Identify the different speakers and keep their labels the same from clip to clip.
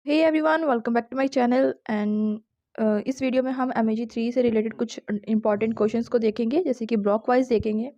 Speaker 1: Hey everyone, welcome back to my channel and इस video में हम एमएजी 3 से रिलेटेड कुछ इंपॉर्टेंट क्वेश्चंस को देखेंगे, जैसे कि ब्लॉक वाइज देखेंगे।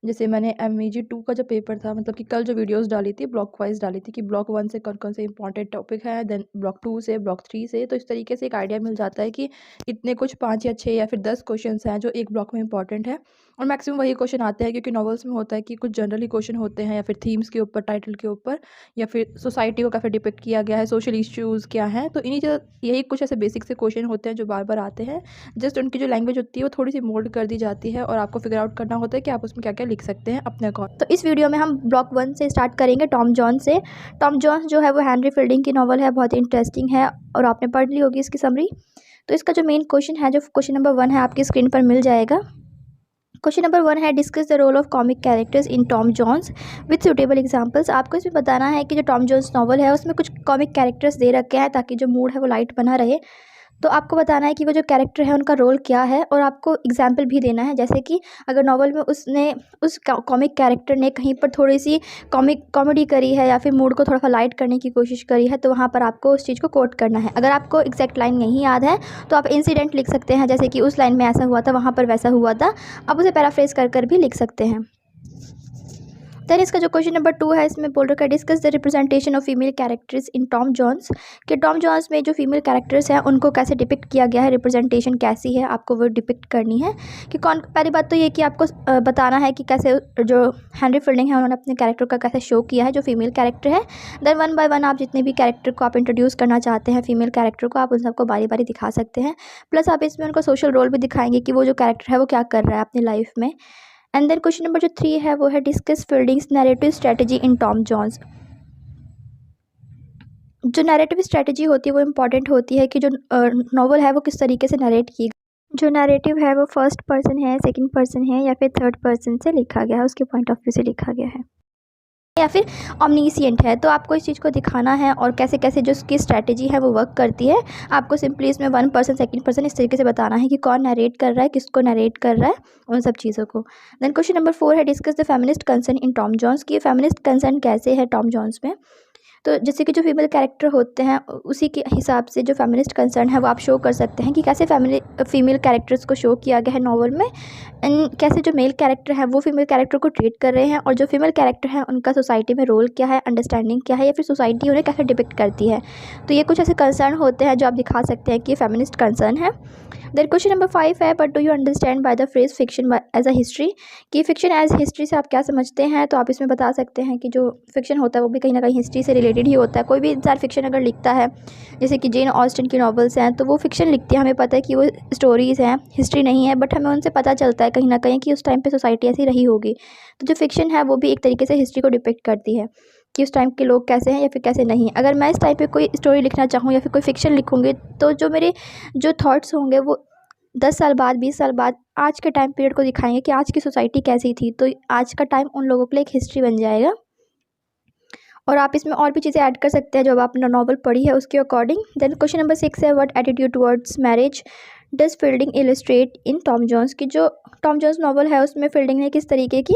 Speaker 1: जैसे मैंने एमएजी 2 का जो पेपर था, मतलब कि कल जो वीडियोस डाली थी ब्लॉक वाइज डाली थी कि ब्लॉक 1 से कौन कौन से इंपॉर्टेंट टॉपिक है, देन ब्लॉक 2 से, ब्लॉक 3 से। तो इस तरीके से एक आइडिया मिल जाता है कि इतने कुछ 5 या 6 या फिर 10 क्वेश्चंस हैं जो एक ब्लॉक में इंपॉर्टेंट है। और मैक्सिमम वही क्वेश्चन आते हैं, क्योंकि नॉवेल्स में होता है कि कुछ जनरली क्वेश्चन होते हैं या फिर थीम्स के ऊपर, टाइटल के ऊपर, या फिर सोसाइटी को कैसे डिपिक्ट किया गया है, सोशल इश्यूज़ क्या हैं। तो इन्हीं जो यही कुछ ऐसे बेसिक से क्वेश्चन होते हैं जो बार बार आते हैं। जस्ट उनकी जो लैंग्वेज होती है वो थोड़ी सी मोल्ड कर दी जाती है और आपको फिगर आउट करना होता है कि आप उसमें क्या क्या लिख सकते हैं अपने अकॉर्डिंग।
Speaker 2: तो इस वीडियो में हम ब्लॉक 1 से स्टार्ट करेंगे, टॉम जॉन्स से। टॉम जॉन्स जो है वो हेनरी फील्डिंग की नॉवल है, बहुत इंटरेस्टिंग है और आपने पढ़ ली होगी इसकी समरी। तो इसका जो मेन क्वेश्चन है, जो क्वेश्चन नंबर 1 है, आपकी स्क्रीन पर मिल जाएगा। क्वेश्चन नंबर 1 है, discuss the role of comic characters in Tom Jones with suitable examples. आपको इसमें बताना है कि जो टॉम जॉन्स नॉवल है उसमें कुछ कॉमिक कैरेक्टर्स दे रखे हैं ताकि जो मूड है वो लाइट बना रहे। तो आपको बताना है कि वो जो कैरेक्टर है उनका रोल क्या है, और आपको एग्जाम्पल भी देना है। जैसे कि अगर नॉवल में उसने उस कॉमिक कैरेक्टर ने कहीं पर थोड़ी सी कॉमेडी करी है या फिर मूड को थोड़ा सा लाइट करने की कोशिश करी है, तो वहाँ पर आपको उस चीज़ को कोट करना है। अगर आपको एग्जैक्ट लाइन नहीं याद है तो आप इंसिडेंट लिख सकते हैं, जैसे कि उस लाइन में ऐसा हुआ था, वहाँ पर वैसा हुआ था। आप उसे पैराफ्रेज कर कर भी लिख सकते हैं। देन इसका जो क्वेश्चन नंबर 2 है, इसमें बोल रखा है, discuss the representation of female characters in Tom Jones. कि टॉम जॉन्स में जो फीमेल कैरेक्टर्स हैं उनको कैसे डिपिक्ट किया गया है, रिप्रेजेंटेशन कैसी है, आपको वो डिपिक्ट करनी है। कि कौन, पहली बात तो ये कि आपको बताना है कि कैसे जो हेनरी फील्डिंग है उन्होंने अपने कैरेक्टर का कैसे शो किया है, जो फीमेल कैरेक्टर है। देन 1 बाय 1 आप जितने भी कैरेक्टर को आप इंट्रोड्यूस करना चाहते हैं, फीमेल कैरेक्टर को, आप उन सबको बारी बारी दिखा सकते हैं। प्लस आप इसमें उनका सोशल रोल भी दिखाएंगे कि वो जो कैरेक्टर है वो क्या कर रहा है अपनी लाइफ में। एंड देन क्वेश्चन नंबर जो 3 है वो है, discuss Fielding's narrative strategy in Tom Jones. जो नैरेटिव स्ट्रेटजी होती है वो इम्पॉर्टेंट होती है कि जो नॉवल है वो किस तरीके से नरेट की, जो नैरेटिव है वो फर्स्ट पर्सन है, सेकंड पर्सन है, या फिर थर्ड पर्सन से लिखा गया है, उसके पॉइंट ऑफ व्यू से लिखा गया है, या फिर ऑमनीसिएंट है। तो आपको इस चीज़ को दिखाना है और कैसे कैसे जो उसकी स्ट्रैटेजी है वो वर्क करती है। आपको सिंपली इसमें 1 पर्सन, सेकंड पर्सन इस तरीके से बताना है कि कौन नरेट कर रहा है, किसको नरेट कर रहा है, उन सब चीज़ों को। देन क्वेश्चन नंबर 4 है, discuss the feminist concern in Tom Jones. की फेमिनिस्ट कंसर्न कैसे है टॉम जॉन्स में। तो जैसे कि जो फीमेल कैरेक्टर होते हैं उसी के हिसाब से जो फेमिनिस्ट कंसर्न है वो आप शो कर सकते हैं कि कैसे फीमेल कैरेक्टर्स को शो किया गया है नॉवल में, एंड कैसे जो मेल कैरेक्टर है वो फीमेल कैरेक्टर को ट्रीट कर रहे हैं, और जो फीमेल कैरेक्टर है उनका सोसाइटी में रोल क्या है, अंडरस्टैंडिंग क्या है, या फिर सोसाइटी उन्हें कैसे डिपिक्ट करती है। तो ये कुछ ऐसे कंसर्न होते हैं जो आप दिखा सकते हैं कि फेमिनिस्ट कंसर्न है। देन क्वेश्चन नंबर 5 है, but do you understand by the phrase fiction as a history. कि फिक्शन एज हिस्ट्री से आप क्या समझते हैं। तो आप इसमें बता सकते हैं कि जो फिक्शन होता है वो भी कहीं ना कहीं हिस्ट्री से रिलेटेड ही होता है। कोई भी इंसान फिक्शन अगर लिखता है, जैसे कि जेन ऑस्टिन की नॉवेल्स हैं, तो वो फिक्शन लिखती है, हमें पता है कि वो स्टोरीज़ हैं, हिस्ट्री नहीं है, बट हमें उनसे पता चलता है कहीं ना कहीं कि उस टाइम पे सोसाइटी ऐसी रही होगी। तो जो फिक्शन है वो भी एक तरीके से हिस्ट्री को डिपिक्ट करती है कि उस टाइम के लोग कैसे हैं या फिर कैसे नहीं। अगर मैं इस टाइम पे कोई स्टोरी लिखना चाहूँ या फिर कोई फिक्शन लिखूँगी, तो जो मेरे जो थॉट्स होंगे वो 10 साल बाद, 20 साल बाद आज के टाइम पीरियड को दिखाएंगे कि आज की सोसाइटी कैसी थी। तो आज का टाइम उन लोगों के लिए एक हिस्ट्री बन जाएगा। और आप इसमें और भी चीज़ें ऐड कर सकते हैं जो आपने नॉवल पढ़ी है उसके अकॉर्डिंग। देन क्वेश्चन नंबर 6 है, what attitude towards marriage does Fielding illustrate in Tom Jones. की जो टॉम जॉन्स नॉवल है उसमें फील्डिंग ने किस तरीके की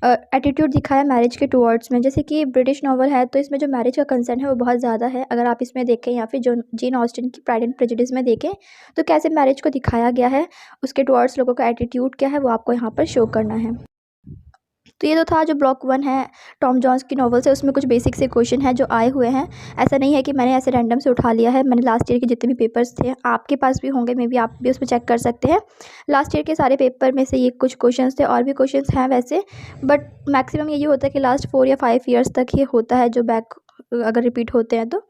Speaker 2: एटीट्यूड दिखाया मैरिज के टुवर्ड्स में। जैसे कि ब्रिटिश नॉवल है तो इसमें जो मैरिज का कंसर्न है वो बहुत ज़्यादा है। अगर आप इसमें देखें या फिर जो जेन ऑस्टिन की प्राइड एंड प्रेजुडिस में देखें, तो कैसे मैरिज को दिखाया गया है, उसके टुवर्ड्स लोगों का एटीट्यूड क्या है, वो आपको यहाँ पर शो करना है। तो ये तो था जो ब्लॉक 1 है टॉम जॉन्स की नॉवल से, उसमें कुछ बेसिक से क्वेश्चन है जो आए हुए हैं। ऐसा नहीं है कि मैंने ऐसे रैंडम से उठा लिया है, मैंने लास्ट ईयर के जितने भी पेपर्स थे, आपके पास भी होंगे, मे बी आप भी उसमें चेक कर सकते हैं। लास्ट ईयर के सारे पेपर में से ये कुछ क्वेश्चंस थे, और भी क्वेश्चंस हैं वैसे, बट मैक्सिमम यही होता है कि लास्ट 4 या 5 ईयर्स तक ये होता है जो बैक अगर रिपीट होते हैं तो।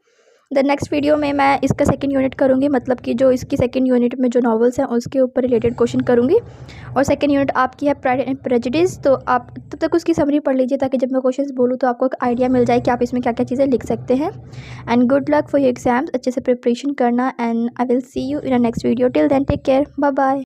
Speaker 2: द नेक्स्ट वीडियो में मैं इसका सेकंड यूनिट करूँगी, मतलब कि जो इसकी सेकंड यूनिट में जो नॉवेल्स हैं उसके ऊपर रिलेटेड क्वेश्चन करूँगी। और सेकंड यूनिट आपकी है प्राइड एंड प्रेजुडिस, तो आप तब तक उसकी समरी पढ़ लीजिए ताकि जब मैं क्वेश्चंस बोलूँ तो आपको एक आइडिया मिल जाए कि आप इसमें क्या क्या चीज़ें लिख सकते हैं। And good luck for your exams, अच्छे से प्रिपरेशन करना, and I will see you in a next video. Till then take care, bye bye.